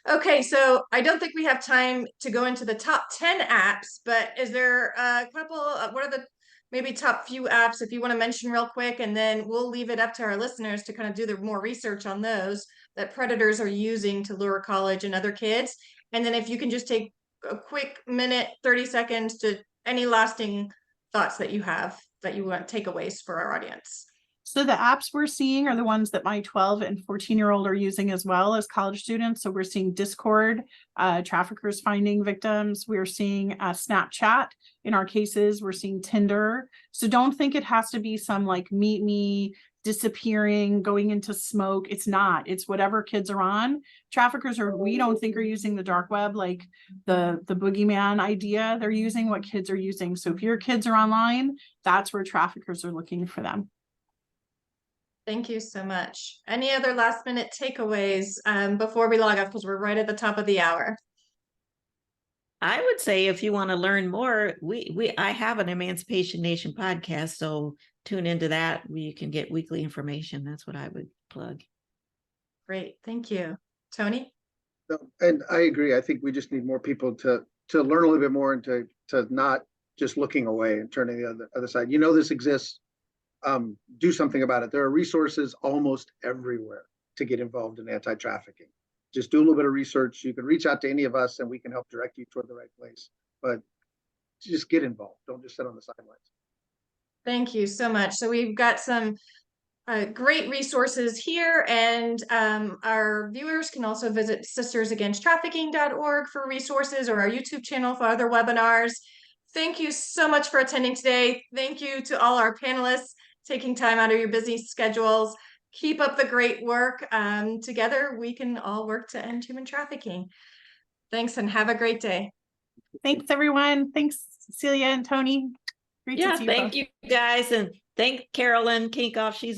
Okay, so I don't think we have time to go into the top 10 apps, but is there a couple of, what are the maybe top few apps if you want to mention real quick, and then we'll leave it up to our listeners to kind of do the more research on those that predators are using to lure college and other kids. And then if you can just take a quick minute, 30 seconds to any lasting thoughts that you have that you want takeaways for our audience. So the apps we're seeing are the ones that my 12 and 14-year-old are using as well as college students. So we're seeing Discord, traffickers finding victims. We're seeing Snapchat. In our cases, we're seeing Tinder. So don't think it has to be some like meet me, disappearing, going into smoke. It's not. It's whatever kids are on. Traffickers we don't think are using the dark web like the boogeyman idea. They're using what kids are using. So if your kids are online, that's where traffickers are looking for them. Thank you so much. Any other last minute takeaways before we log off, because we're right at the top of the hour? I would say if you want to learn more, I have an Emancipation Nation podcast, so tune into that where you can get weekly information. That's what I would plug. Great, thank you. Tony? And I agree. I think we just need more people to learn a little bit more and to not just looking away and turning the other side. You know, this exists. Do something about it. There are resources almost everywhere to get involved in anti-trafficking. Just do a little bit of research. You can reach out to any of us and we can help direct you toward the right place. But just get involved. Don't just sit on the sidelines. Thank you so much. So we've got some great resources here, and our viewers can also visit sistersagainsttrafficking.org for resources, or our YouTube channel for other webinars. Thank you so much for attending today. Thank you to all our panelists taking time out of your busy schedules. Keep up the great work. Together, we can all work to end human trafficking. Thanks, and have a great day. Thanks, everyone. Thanks, Celia and Tony. Great to see you both. Thank you guys. And thank Carolyn Kinkoff. She's